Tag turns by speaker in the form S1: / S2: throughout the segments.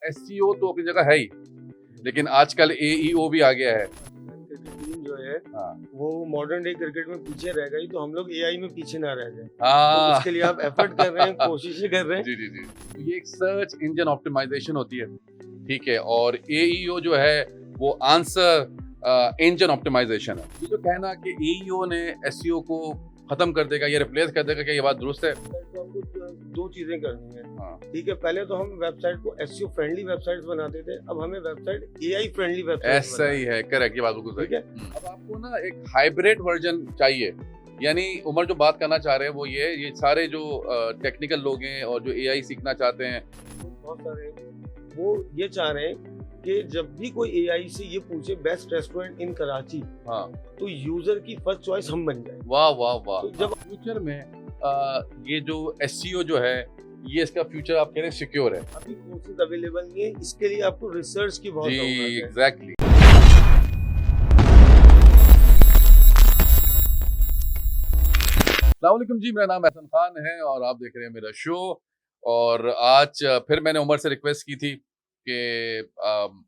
S1: SEO तो अपनी जगह है ही, लेकिन आजकल एईओ भी आ गया है।
S2: टीम जो है
S1: हाँ
S2: वो मॉडर्न डे क्रिकेट में पीछे रह गई, तो हम लोग एआई में पीछे ना रह जाए, तो
S1: हाँ
S2: उसके लिए आप एफर्ट कर रहे हैं, कोशिशें कर रहे हैं।
S1: जी जी जी। तो ये एक सर्च इंजन ऑप्टिमाइजेशन होती है, ठीक है, और एईओ जो है वो आंसर इंजन ऑप्टिमाइजेशन है। ये जो कहना कि एईओ ने एसईओ को खत्म कर देगा या रिप्लेस कर देगा, क्या ये बात दुरुस्त है?
S2: तो हमको दो चीजें करनी है।
S1: हाँ
S2: ठीक है, पहले तो हम वेबसाइट को एसईओ फ्रेंडली वेबसाइट्स बनाते थे, अब हमें वेबसाइट एआई फ्रेंडली वेबसाइट
S1: ऐसा ही है, करेक्ट, ये बात बिल्कुल सही
S2: ठीक है।
S1: अब आपको ना एक हाइब्रिड वर्जन चाहिए, यानी उमर जो बात करना चाह रहे हैं वो ये सारे जो टेक्निकल लोग हैं और जो एआई सीखना चाहते हैं,
S2: बहुत सारे वो ये चाह रहे हैं कि जब भी कोई एआई से ये पूछे बेस्ट रेस्टोरेंट इन कराची,
S1: हाँ
S2: तो यूजर की फर्स्ट चॉइस हम बन जाए।
S1: वाह वाह वाह।
S2: तो जब
S1: फ्यूचर में ये जो एसईओ जो है, ये इसका फ्यूचर आप कह रहे हैं सिक्योर है?
S2: अभी कोर्सेज अवेलेबल नहीं है, इसके लिए आपको रिसर्च की बहुत
S1: जी
S2: जरूरत है।
S1: एग्जैक्टली। अस्सलामुअलैकुम जी, मेरा नाम एहसन खान है और आप देख रहे हैं मेरा शो। और आज फिर मैंने उमर से रिक्वेस्ट की थी कि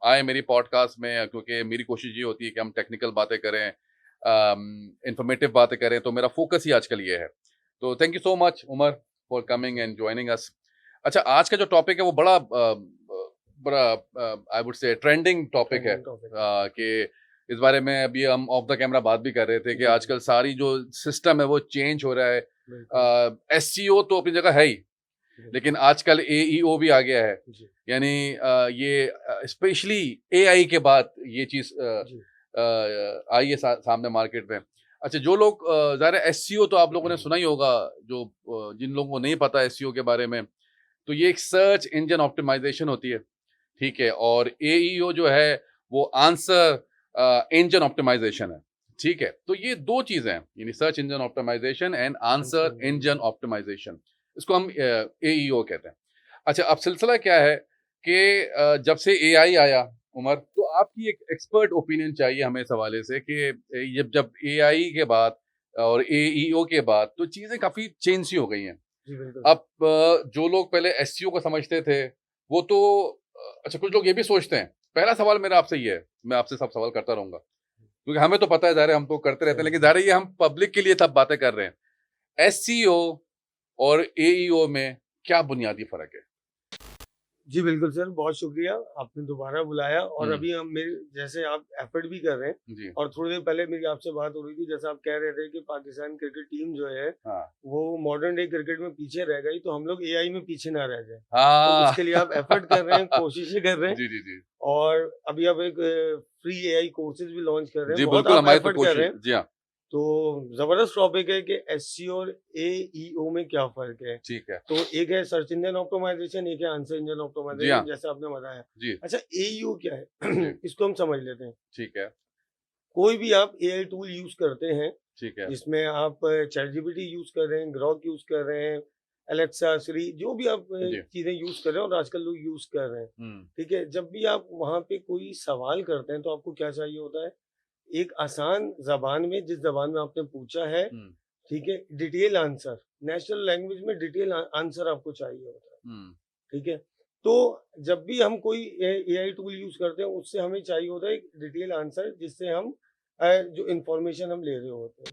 S1: आए मेरी पॉडकास्ट में, क्योंकि मेरी कोशिश ये होती है कि हम टेक्निकल बातें करें, इंफॉर्मेटिव बातें करें, तो मेरा फोकस ही आजकल ये है। तो thank you so much Umar for coming and joining us. अच्छा, आज का जो टॉपिक है वो बड़ा I would say trending topic है, कि इस बारे में अभी हम ऑफ द कैमरा बात भी कर रहे थे कि आजकल सारी जो सिस्टम है वो चेंज हो रहा है। एसईओ तो अपनी जगह है ही, लेकिन आजकल एईओ भी आ गया है, यानी ये स्पेशली एआई के बाद ये चीज आई है सामने मार्केट में। अच्छा, जो लोग ज़ाहिर है एसईओ तो आप लोगों ने सुना ही होगा, जो जिन लोगों को नहीं पता एसईओ के बारे में, तो ये एक सर्च इंजन ऑप्टिमाइजेशन होती है, ठीक है, और एईओ जो है वो आंसर इंजन ऑप्टिमाइजेशन है, ठीक है। तो ये दो चीजें हैं, यानी search engine optimization and answer engine optimization, इसको हम एईओ कहते हैं। अच्छा, अब सिलसिला क्या है कि जब से एआई आया उमर, तो आपकी एक एक्सपर्ट ओपिनियन चाहिए हमें इस हवाले से कि जब एआई के बाद और एईओ के बाद तो चीजें काफी चेंज सी हो गई हैं। अब जो लोग पहले एसईओ को समझते थे वो तो अच्छा, कुछ लोग ये भी सोचते हैं। पहला सवाल मेरा आपसे ये है, मैं आपसे सब सवाल करता रहूंगा क्योंकि हमें तो पता है, ज़ाहिर है हम तो करते रहते हैं, लेकिन ज़ाहिर है ये हम पब्लिक के लिए सब बातें कर रहे हैं। एसईओ और एईओ में क्या बुनियादी फर्क है?
S2: जी बिल्कुल सर, बहुत शुक्रिया, आपने दोबारा बुलाया। और
S1: हम्म।
S2: अभी हम मेरे जैसे आप एफर्ट भी कर रहे हैं,
S1: जी
S2: और थोड़ी देर पहले मेरी आपसे बात हो रही थी, जैसे आप कह रहे थे कि पाकिस्तान क्रिकेट टीम जो है
S1: हाँ
S2: वो मॉडर्न डे क्रिकेट में पीछे रह गई, तो हम लोग एआई में पीछे ना रह जाए, तो
S1: हाँ
S2: उसके लिए आप एफर्ट कर रहे हैं, कोशिशें कर रहे हैं।
S1: जी जी जी
S2: और अभी आप एक फ्री एआई कोर्सेज भी लॉन्च कर रहे
S1: जी
S2: हैं, बहुत
S1: बिल्कुल,
S2: आप
S1: हमारी तो
S2: एफर्ट कर रहे हैं।
S1: कोशिश। जी हाँ,
S2: तो जबरदस्त टॉपिक है कि एसईओ और एईओ में क्या फर्क है।
S1: ठीक है।
S2: तो एक है सर्च इंजन ऑप्टिमाइजेशन, एक है आंसर इंजन
S1: जी हाँ,
S2: ऑप्टिमाइजेशन, जैसे आपने बताया।
S1: जी
S2: अच्छा, एईओ क्या है
S1: जी
S2: इसको हम समझ लेते हैं।
S1: ठीक है,
S2: कोई भी आप एआई टूल यूज करते हैं,
S1: ठीक है,
S2: जिसमें आप चैट जीपीटी यूज कर रहे हैं, ग्रॉक यूज कर रहे हैं, एलेक्सा, सिरी, जो भी आप
S1: जी
S2: चीजें यूज कर रहे हैं और आजकल लोग यूज कर रहे हैं, ठीक है। जब भी आप वहां पे कोई सवाल करते हैं, तो आपको क्या चाहिए होता है? एक आसान जबान में, जिस जबान में आपने पूछा है, ठीक है, डिटेल आंसर, नेशनल लैंग्वेज में डिटेल आंसर आपको चाहिए होता है, ठीक है। तो जब भी हम कोई एआई टूल यूज करते हैं, उससे हमें चाहिए होता है एक डिटेल आंसर, जिससे हम जो इंफॉर्मेशन हम ले रहे होते हैं,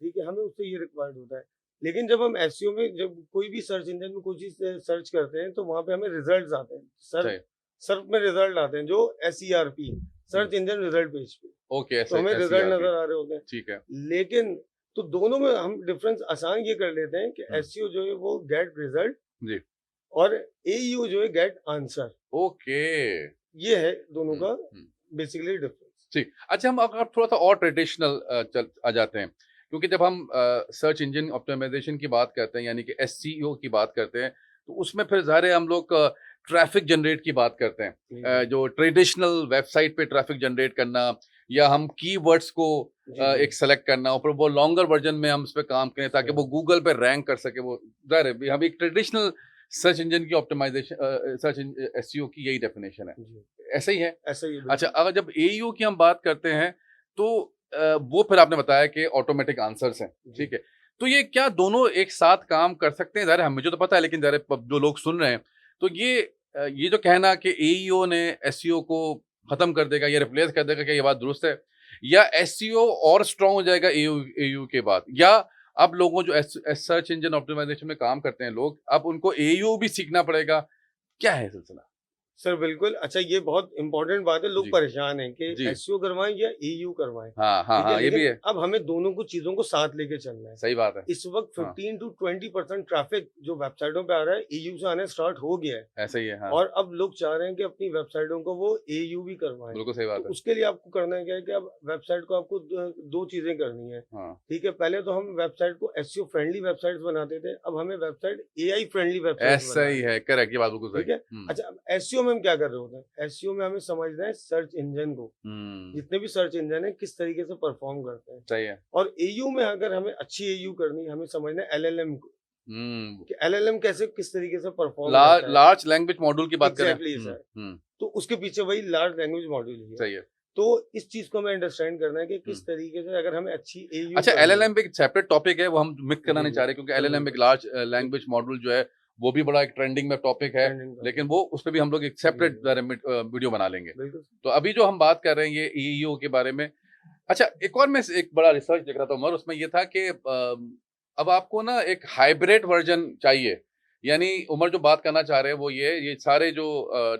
S2: ठीक है, हमें उससे ये रिक्वायर्ड होता है। लेकिन जब हम एसईओ में, जब कोई भी सर्च इंजन में कोई चीज सर्च करते हैं, तो वहां पे हमें रिजल्ट्स आते हैं, सर्च में रिजल्ट आते हैं, जो SERP, search engine result page पे,
S1: ओके,
S2: तो हमें रिजल्ट नजर आ रहे होते हैं,
S1: ठीक है।
S2: लेकिन तो दोनों में हम डिफरेंस आसान ये कर लेते हैं कि एसईओ जो है वो गेट रिजल्ट,
S1: जी
S2: और एईओ जो है गेट आंसर।
S1: ओके,
S2: ये है दोनों का बेसिकली डिफरेंस।
S1: ठीक। अच्छा, हम अगर थोड़ा सा और ट्रेडिशनल चल आ जाते हैं, क्योंकि जब हम सर्च इंजन ऑप्टिमाइजेशन की बात करते हैं, यानी कि एसईओ की बात करते हैं, तो उसमें फिर ज़ाहिर है हम लोग ट्रैफिक जनरेट की बात करते हैं, जो ट्रेडिशनल वेबसाइट पे ट्रैफिक जनरेट करना, या हम कीवर्ड्स को एक सेलेक्ट करना, और फिर वो लॉन्गर वर्जन में हम उस पर काम करें ताकि वो गूगल पे रैंक कर सके। वो ज़ाहिर है हम एक ट्रेडिशनल सर्च इंजन की ऑप्टिमाइजेशन, सर्च एसईओ की यही डेफिनेशन है, ऐसा ही है।
S2: ऐसा ही
S1: अच्छा, अगर जब एईओ की हम बात करते हैं, तो वो फिर आपने बताया कि ऑटोमेटिक आंसर्स हैं, ठीक है। तो ये क्या दोनों एक साथ काम कर सकते हैं? ज़ाहिर है मुझे तो पता है, लेकिन ज़ाहिर है जो लोग सुन रहे हैं, तो ये ये जो कहना कि एईओ ने एसईओ को खत्म कर देगा या रिप्लेस कर देगा, क्या ये बात दुरुस्त है? या एसईओ और स्ट्रॉन्ग हो जाएगा एयू के बाद? या अब लोगों जो सर्च इंजन ऑप्टिमाइजेशन में काम करते हैं लोग, अब उनको एयू भी सीखना पड़ेगा? क्या है सिलसिला?
S2: सर बिल्कुल, अच्छा ये बहुत इम्पोर्टेंट बात है, लोग
S1: जी,
S2: परेशान हैं कि
S1: जी।
S2: एसईओ करवाएँ या एयू करवाएँ,
S1: हाँ, हाँ,
S2: ठीक है?
S1: हाँ, ये भी
S2: लेकिन
S1: है।
S2: अब हमें दोनों को चीज़ों को साथ लेके चलना है।
S1: सही बात है।
S2: इस वक़्त
S1: हाँ,
S2: 15 टू 20% ट्रैफ़िक जो वेबसाइटों पे आ रहा है, एयू से आना स्टार्ट हो गया है
S1: ऐसा ही है, हाँ।
S2: और अब लोग चाह रहे हैं कि अपनी वेबसाइटों को वो एयू भी करवाएँ।
S1: बिल्कुल सही
S2: तो
S1: बात है।
S2: उसके लिए आपको करना क्या है कि अब वेबसाइट को आपको 2 चीज़ें करनी है,
S1: हाँ,
S2: ठीक है? पहले तो हम वेबसाइट को एसईओ फ्रेंडली वेबसाइट्स बनाते थे, अब हमें वेबसाइट एआई फ्रेंडली वेबसाइट्स
S1: ऐसा ही
S2: बनानी है।
S1: है, करेक्ट, ये बात बिल्कुल सही।
S2: ठीक है? अच्छा, अब एसईओ में हम क्या कर रहे होते हैं? एसईओ में हमें समझना है सर्च इंजन को,
S1: हुँ,
S2: जितने भी सर्च इंजन है किस तरीके से परफॉर्म करते हैं।
S1: सही है।
S2: और एयू में अगर हमें अच्छी एयू करनी है, हमें समझना है एलएलएम को,
S1: हुँ,
S2: कि एलएलएम कैसे किस तरीके से परफॉर्म करता है।
S1: लार्ज लैंग्वेज मॉड्यूल की बात करें।
S2: Exactly sir.
S1: हुँ,
S2: तो उसके पीछे वही लार्ज लैंग्वेज मॉड्यूल ही है।
S1: सही है।
S2: तो इस चीज़ को हमें अंडरस्टैंड करना है कि
S1: हुँ।
S2: किस तरीके से अगर हमें अच्छी एयू
S1: अच्छा,
S2: करनी है।
S1: एलएलएम भी एक सेपरेट टॉपिक है, वो हम मिक्स करना
S2: जी,
S1: नहीं
S2: जी।
S1: चाह रहे, क्योंकि
S2: सर
S1: एलएलएम एक
S2: बिल्कुल,
S1: लार्ज लैंग्वेज मॉड्यूल जो है, वो भी बड़ा एक ट्रेंडिंग में टॉपिक है,
S2: ट्रेंडिंग टॉपिक
S1: लेकिन
S2: है।
S1: वो उसपे भी हम लोग एक
S2: जी,
S1: सेपरेट
S2: जी।
S1: वीडियो बना लेंगे।
S2: बिल्कुल।
S1: तो अभी जो हम बात कर रहे हैं ये ईईओ के बारे में। अच्छा, एक और मैं एक बड़ा रिसर्च देख रहा था उमर, उसमें ये था कि अब आपको ना एक हाइब्रिड वर्ज़न चाहिए। यानी उमर जो बात करना चाह रहे हैं वो ये सारे जो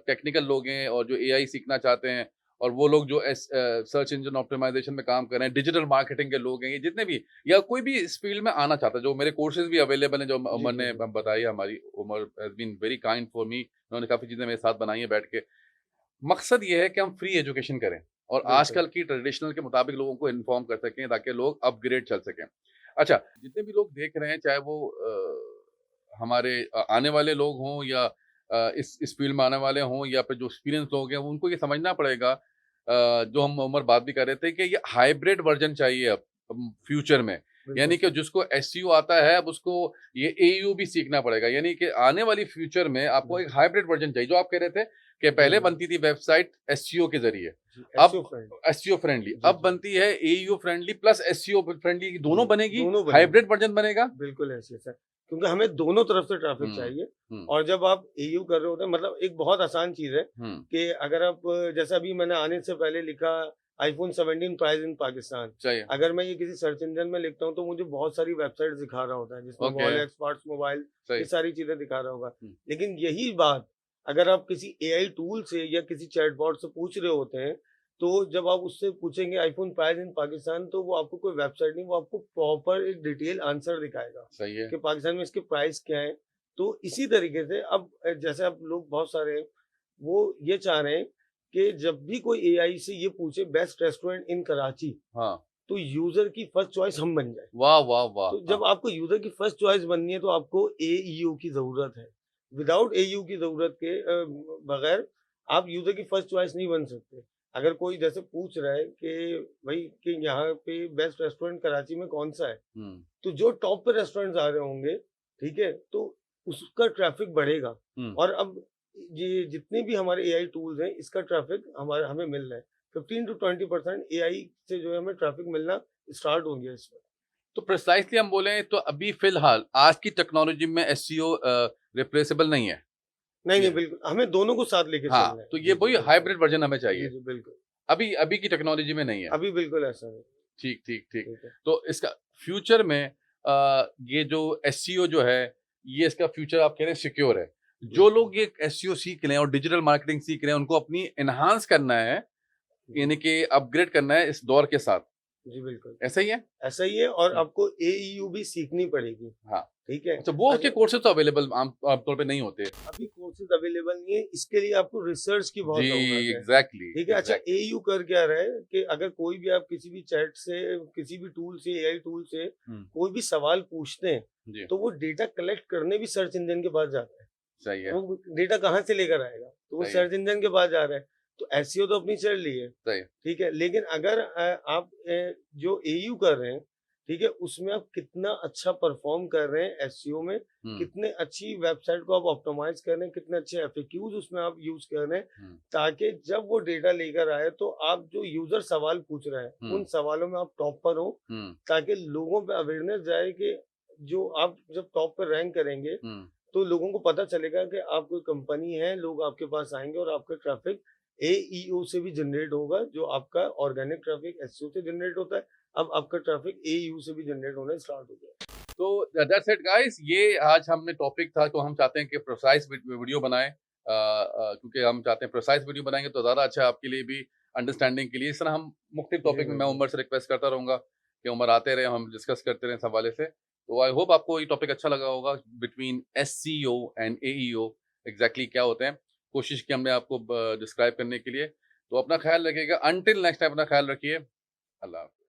S1: टेक्निकल लोग हैं और जो एआई सीखना चाहते हैं और वो लोग जो सर्च इंजन ऑप्टिमाइज़ेशन में काम कर रहे हैं, डिजिटल मार्केटिंग के लोग हैं, ये जितने भी या कोई भी इस फ़ील्ड में आना चाहता है, जो मेरे कोर्सेज़ भी अवेलेबल हैं, जो
S2: जी,
S1: उमर
S2: जी,
S1: ने
S2: जी।
S1: बताई हमारी Umar has been very kind for me. उन्होंने काफ़ी चीज़ें मेरे साथ बनाई हैं बैठ के। मकसद ये है कि हम फ्री एजुकेशन करें और
S2: बिल्कुल।
S1: आजकल की ट्रेडिशनल के मुताबिक लोगों को इन्फॉर्म कर सकें ताकि लोग अपग्रेड चल सकें। अच्छा, जितने भी लोग देख रहे हैं चाहे वो हमारे आने वाले लोग हों या इस फ़ील्ड में आने वाले हों या फिर जो एक्सपीरियंस लोग हैं, उनको ये समझना पड़ेगा जो हम उमर बात भी कर रहे थे कि ये हाइब्रिड वर्ज़न चाहिए अब फ्यूचर में।
S2: बिल्कुल
S1: यानी कि
S2: सर।
S1: जिसको एसईओ आता है अब उसको ये एयू भी सीखना पड़ेगा। यानी कि आने वाली फ्यूचर में आपको एक
S2: बिल्कुल।
S1: हाइब्रिड वर्ज़न चाहिए, जो आप कह रहे थे कि
S2: जी,
S1: पहले
S2: जी।
S1: बनती थी वेबसाइट एसईओ के ज़रिए,
S2: जी, एसईओ
S1: अब
S2: फ्रेंड।
S1: एसईओ फ्रेंडली,
S2: जी,
S1: अब
S2: जी।
S1: बनती है एईयू फ्रेंडली प्लस एसईओ फ्रेंडली,
S2: जी,
S1: दोनों बनेगी,
S2: दोनों बनेंगे।
S1: हाइब्रिड वर्ज़न बनेगा?
S2: बिल्कुल ऐसे सर, क्योंकि हमें दोनों तरफ से ट्रैफ़िक
S1: हुँ,
S2: चाहिए
S1: हुँ,
S2: और जब आप एयू कर रहे होते हैं मतलब एक बहुत आसान चीज़ है
S1: हुँ,
S2: कि अगर आप जैसा अभी मैंने आने से पहले लिखा आईफ़ोन 17 प्राइस इन पाकिस्तान,
S1: सही है,
S2: अगर मैं ये किसी सर्च इंजन में लिखता हूँ तो मुझे बहुत सारी वेबसाइट्स दिखा रहा होता है जिसमें
S1: ओके,
S2: वॉलेक्स, पार्ट्स मोबाइल
S1: सही।
S2: ये सारी चीज़ें दिखा रहा होगा।
S1: हुँ,
S2: लेकिन यही बात अगर आप किसी एआई टूल से या किसी चैटबॉट से पूछ रहे होते हैं, तो जब आप उससे पूछेंगे आईफ़ोन प्राइस इन पाकिस्तान तो वो आपको कोई वेबसाइट नहीं, वो आपको प्रॉपर एक डिटेल आंसर दिखाएगा।
S1: सही है।
S2: कि पाकिस्तान में इसके प्राइस क्या है। तो इसी तरीके से अब जैसे अब लोग बहुत सारे हैं, वो ये चाह रहे हैं कि जब भी कोई एआई से ये पूछे बेस्ट रेस्टोरेंट इन कराची,
S1: हाँ,
S2: तो यूज़र की फर्स्ट चॉइस हम बन जाए।
S1: वाह, वाह, वाह!
S2: तो
S1: हाँ,
S2: जब आपको यूज़र की फर्स्ट चॉइस बननी है तो आपको एईयू की ज़रूरत है। विदाउट एईयू की ज़रूरत के बगैर आप यूज़र की फर्स्ट चॉइस नहीं बन सकते। अगर कोई जैसे पूछ रहा है कि भई कि यहाँ पे बेस्ट रेस्टोरेंट कराची में कौन-सा है?
S1: हुँ,
S2: तो जो टॉप पे रेस्टोरेंट्स आ रहे होंगे, ठीक है? तो उसका ट्रैफ़िक बढ़ेगा
S1: हुँ।
S2: और अब ये जितने भी हमारे एआई टूल्स हैं, इसका ट्रैफ़िक हमें मिल रहा है। 15 टू 20% एआई से जो है हमें ट्रैफ़िक मिलना स्टार्ट हो गया है इस वक़्त।
S1: तो प्रिसाइज़ली हम बोलें तो अभी फ़िलहाल आज की टेक्नोलॉजी में एसईओ रिप्लेसेबल नहीं है।
S2: नहीं, नहीं,
S1: ये
S2: बिल्कुल, हमें दोनों को साथ लेके
S1: हाँ,
S2: चलना है।
S1: तो ये
S2: जी, जी,
S1: वही
S2: बिल्कुल।
S1: हाइब्रिड वर्ज़न हमें
S2: जी,
S1: चाहिए।
S2: जी, बिल्कुल।
S1: अभी अभी की टेक्नोलॉजी में नहीं है।
S2: अभी बिल्कुल ऐसा नहीं,
S1: ठीक, ठीक, ठीक।
S2: ठीक है।
S1: तो इसका फ्यूचर में ये जो एसईओ जो है, ये इसका फ्यूचर आप कह रहे हैं सिक्योर है। जो
S2: बिल्कुल।
S1: लोग ये एसईओ सीख रहे हैं और डिजिटल मार्केटिंग सीख रहे हैं, उनको अपनी एनहांस करना है,
S2: जी,
S1: यानी कि अपग्रेड करना है इस दौर के साथ।
S2: जी, बिल्कुल।
S1: ऐसा ही है?
S2: ऐसा ही है और
S1: हुँ,
S2: आपको एईयू भी सीखनी पड़ेगी,
S1: हाँ।
S2: ठीक है?
S1: अच्छा, वो उसके
S2: अच्छा
S1: कोर्सेज़ तो अवेलेबल आमतौर पे नहीं होते।
S2: अभी कोर्सेज़ अवेलेबल नहीं है, इसके लिए आपको रिसर्च की
S1: जी,
S2: बहुत ज़रूरत है।
S1: एग्ज़ैक्टली,
S2: ठीक है, अच्छा
S1: एग्ज़ैक्टली।
S2: एयू कर क्या रहा है कि अगर कोई भी आप किसी भी चैट से, किसी भी टूल से, एआई टूल से
S1: हुँ,
S2: कोई भी सवाल पूछते हैं,
S1: जी,
S2: तो वो डेटा कलेक्ट करने भी सर्च इंजन के पास जाता है।
S1: सही है,
S2: तो वो डेटा कहाँ से लेकर आएगा? तो वो
S1: सही है,
S2: सर्च इंजन के पास जा रहा है। तो एसईओ तो अपनी चल रही है,
S1: सही है।
S2: ठीक है? लेकिन अगर आप जो एयू कर रहे हैं, ठीक है? उसमें आप कितना अच्छा परफ़ॉर्म कर रहे हैं एसईओ में,
S1: हुँ,
S2: कितने अच्छी वेबसाइट को आप ऑप्टिमाइज़ कर रहे हैं, कितने अच्छे एफएक्यूज़ उसमें आप यूज़ कर रहे हैं,
S1: हुँ,
S2: ताकि जब वो डेटा लेकर आए तो आप जो यूज़र सवाल पूछ रहा है,
S1: हुँ,
S2: उन सवालों में आप टॉप पर हो,
S1: हुँ,
S2: ताकि लोगों पे अवेयरनेस जाए कि जो आप जब टॉप पर रैंक करेंगे,
S1: हुँ,
S2: तो लोगों को पता चलेगा कि आप कोई कंपनी है, लोग आपके पास आएंगे और आपका ट्रैफिक AEO से भी जनरेट होगा, जो आपका ऑर्गेनिक ट्रैफिक SEO से जनरेट होता है, अब आपका ट्रैफिक AEO से भी जनरेट होना स्टार्ट हो गया।
S1: तो दैट्स इट गाइस, ये आज हमने टॉपिक था, तो हम चाहते हैं कि प्रिसाइज वीडियो बनाएं, क्योंकि हम चाहते हैं प्रिसाइज वीडियो बनाएंगे तो ज़्यादा अच्छा है आपके लिए भी, अंडरस्टैंडिंग के लिए। इस तरह हम मुख्तलिफ
S2: जी
S1: टॉपिक में,
S2: भाई
S1: मैं
S2: जी।
S1: उमर से रिक्वेस्ट करता रहूँगा कि उमर आते रहे, हम डिस्कस करते रहें इस हवाले से। तो आई होप आपको ये टॉपिक अच्छा लगा होगा, between SEO and AEO exactly क्या होते हैं। कोशिश की हमने आपको डिस्क्राइब करने के लिए। तो अपना ख्याल रखिएगा, अंटिल नेक्स्ट टाइम अपना ख्याल रखिए। अल्लाह हाफ़िज़।